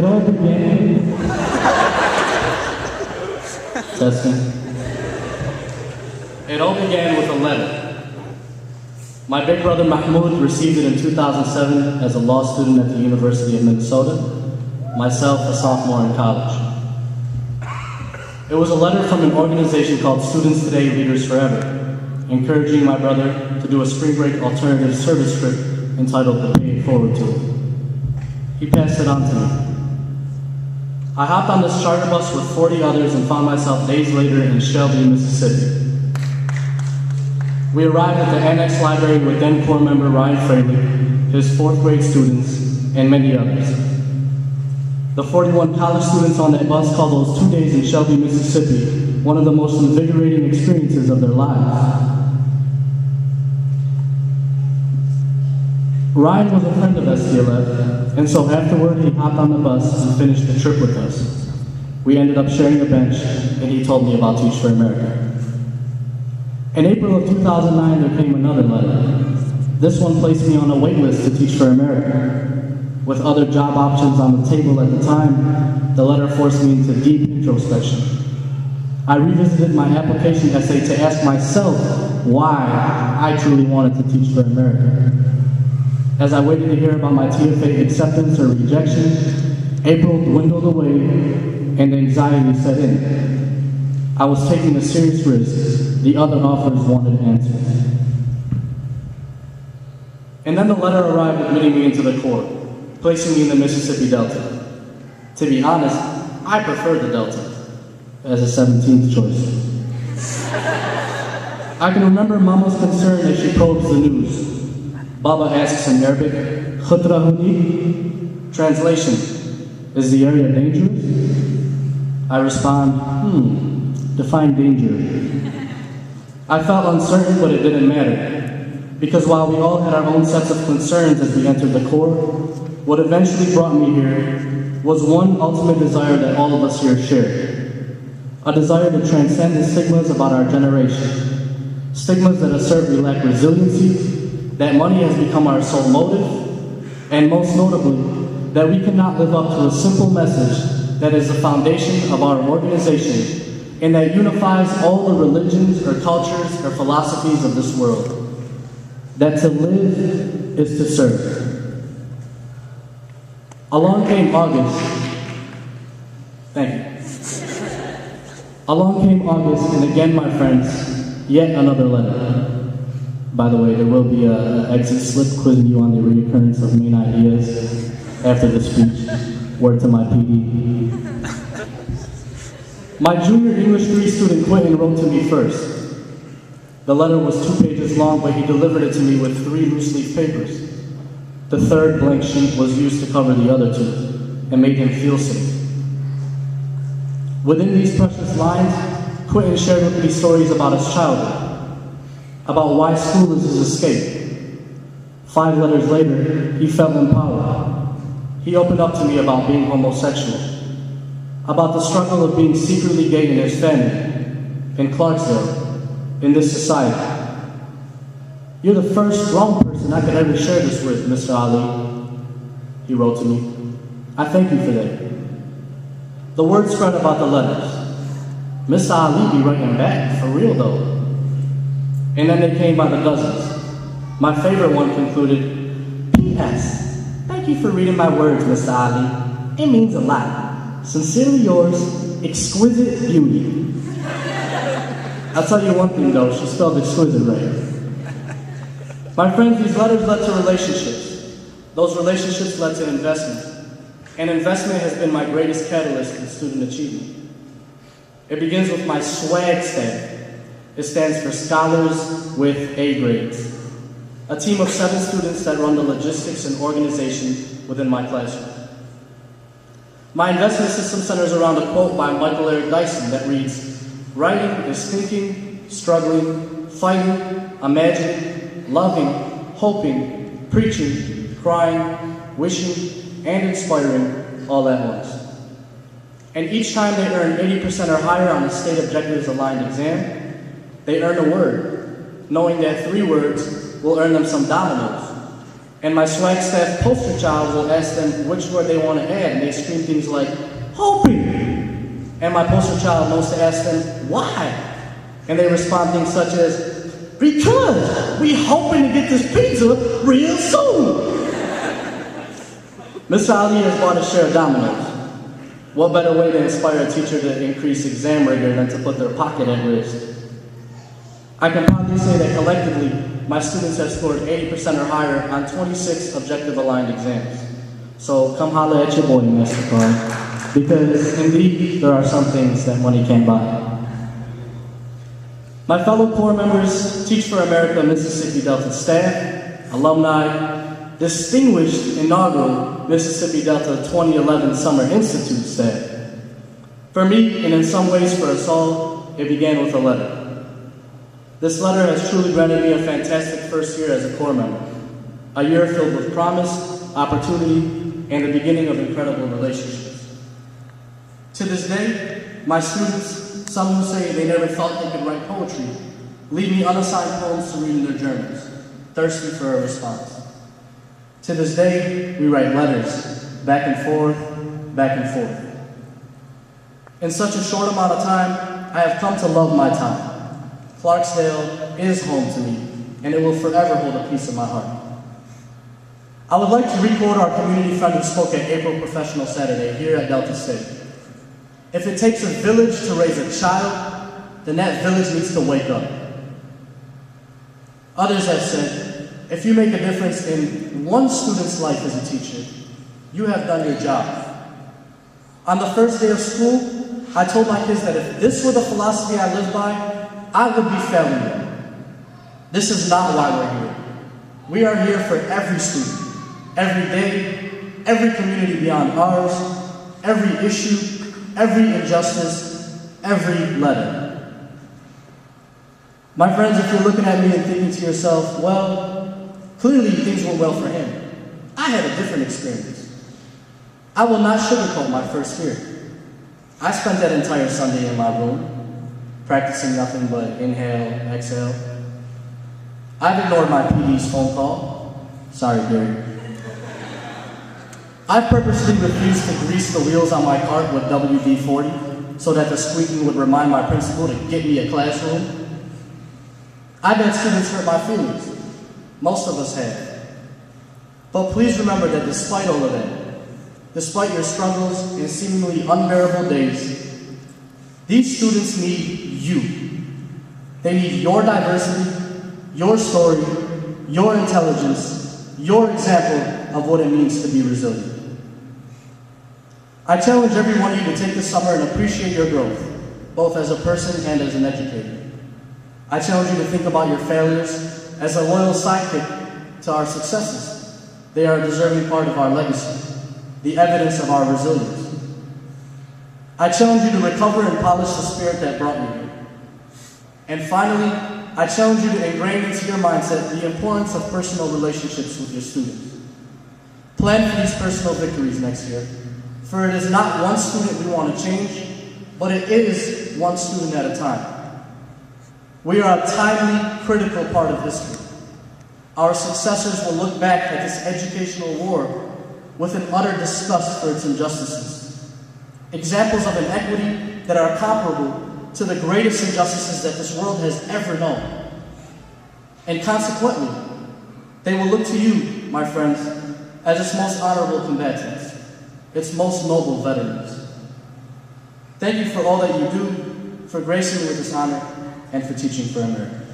It all began... Testing. It all began with a letter. My big brother Mahmoud received it in 2007 as a law student at the University of Minnesota, myself a sophomore in college. It was a letter from an organization called Students Today, Leaders Forever, encouraging my brother to do a spring break alternative service trip entitled the Pay It Forward Tour. He passed it on to me. I hopped on this charter bus with 40 others and found myself days later in Shelby, Mississippi. We arrived at the Annex Library with then Corps member Ryan Fraley, his 4th grade students, and many others. The 41 college students on that bus called those 2 days in Shelby, Mississippi, one of the most invigorating experiences of their lives. Ryan was a friend of STLF, and so afterward he hopped on the bus and finished the trip with us. We ended up sharing a bench, and he told me about Teach for America. In April of 2009, there came another letter. This one placed me on a wait list to Teach for America. With other job options on the table at the time, the letter forced me into deep introspection. I revisited my application essay to ask myself why I truly wanted to Teach for America. As I waited to hear about my TFA acceptance or rejection, April dwindled away and anxiety set in. I was taking a serious risk. The other offers wanted answers. And then the letter arrived admitting me into the Corps, placing me in the Mississippi Delta. To be honest, I prefer the Delta as a 17th choice. I can remember Mama's concern as she probes the news. Baba asks in Arabic, "Khutra huni?" Translation, is the area dangerous? I respond, define danger. I felt uncertain, but it didn't matter. Because while we all had our own sets of concerns as we entered the Corps, what eventually brought me here was one ultimate desire that all of us here share. A desire to transcend the stigmas about our generation. Stigmas that assert we lack resiliency, that money has become our sole motive, and most notably, that we cannot live up to a simple message that is the foundation of our organization and that unifies all the religions or cultures or philosophies of this world. That to live is to serve. Along came August. Thank you. Along came August, and again, my friends, yet another letter. By the way, there will be an exit slip quizzing you on the reoccurrence of main ideas after the speech. Word to my PD. My junior English 3 student Quentin wrote to me first. The letter was 2 pages long, but he delivered it to me with 3 loose leaf papers. The 3rd blank sheet was used to cover the other 2 and made him feel safe. Within these precious lines, Quentin shared with me stories about his childhood, about why school is his escape. 5 letters later, he felt empowered. He opened up to me about being homosexual, about the struggle of being secretly gay in his family, in Clarksdale, in this society. "You're the first wrong person I could ever share this with, Mr. Ali," he wrote to me. "I thank you for that." The word spread about the letters. "Mr. Ali be writing back, for real though." And then they came by the dozens. My favorite one concluded, "P.S. Thank you for reading my words, Mr. Ali. It means a lot. Sincerely yours, Exquisite Beauty." I'll tell you one thing though, she spelled exquisite right. My friends, these letters led to relationships. Those relationships led to investment. And investment has been my greatest catalyst in student achievement. It begins with my SWAG staff. It stands for Scholars with A grades. A team of 7 students that run the logistics and organization within my classroom. My investment system centers around a quote by Michael Eric Dyson that reads, "Writing is thinking, struggling, fighting, imagining, loving, hoping, preaching, crying, wishing, and inspiring all at once." And each time they earn 80% or higher on a state objectives aligned exam, they earn a word, knowing that 3 words will earn them some dominoes. And my swag staff poster child will ask them which word they want to add, and they scream things like, hoping. And my poster child knows to ask them, why? And they respond things such as, because we hoping to get this pizza real soon. Mr. Ali has bought a share of dominoes. What better way to inspire a teacher to increase exam rigor than to put their pocket at risk? I can proudly say that collectively, my students have scored 80% or higher on 26 objective-aligned exams. So come holler at your boy, MasterCard, because indeed, there are some things that money can't buy. My fellow corps members, Teach for America Mississippi Delta staff, alumni, distinguished inaugural Mississippi Delta 2011 Summer Institute staff. For me, and in some ways for us all, it began with a letter. This letter has truly granted me a fantastic first year as a corps member, a year filled with promise, opportunity, and the beginning of incredible relationships. To this day, my students, some who say they never thought they could write poetry, leave me unassigned poems to read in their journals, thirsty for a response. To this day, we write letters, back and forth, back and forth. In such a short amount of time, I have come to love my town. Clarksdale is home to me, and it will forever hold a piece of my heart. I would like to record our community friend who spoke at April Professional Saturday here at Delta State. If it takes a village to raise a child, then that village needs to wake up. Others have said, if you make a difference in one student's life as a teacher, you have done your job. On the first day of school, I told my kids that if this were the philosophy I lived by, I would be failing them. This is not why we're here. We are here for every student, every day, every community beyond ours, every issue, every injustice, every letter. My friends, if you're looking at me and thinking to yourself, well, clearly things went well for him. I had a different experience. I will not sugarcoat my first year. I spent that entire Sunday in my room, practicing nothing but inhale, exhale. I've ignored my PD's phone call. Sorry, Gary. I purposely refused to grease the wheels on my cart with WD-40 so that the squeaking would remind my principal to get me a classroom. I've had students hurt my feelings. Most of us have. But please remember that despite all of that, despite your struggles and seemingly unbearable days, these students need you. They need your diversity, your story, your intelligence, your example of what it means to be resilient. I challenge every one of you to take this summer and appreciate your growth, both as a person and as an educator. I challenge you to think about your failures as a loyal sidekick to our successes. They are a deserving part of our legacy, the evidence of our resilience. I challenge you to recover and polish the spirit that brought you here. And finally, I challenge you to ingrain into your mindset the importance of personal relationships with your students. Plan for these personal victories next year, for it is not one student we want to change, but it is one student at a time. We are a timely, critical part of history. Our successors will look back at this educational war with an utter disgust for its injustices. Examples of inequity that are comparable to the greatest injustices that this world has ever known. And consequently, they will look to you, my friends, as its most honorable combatants, its most noble veterans. Thank you for all that you do, for gracing me with this honor, and for teaching for America.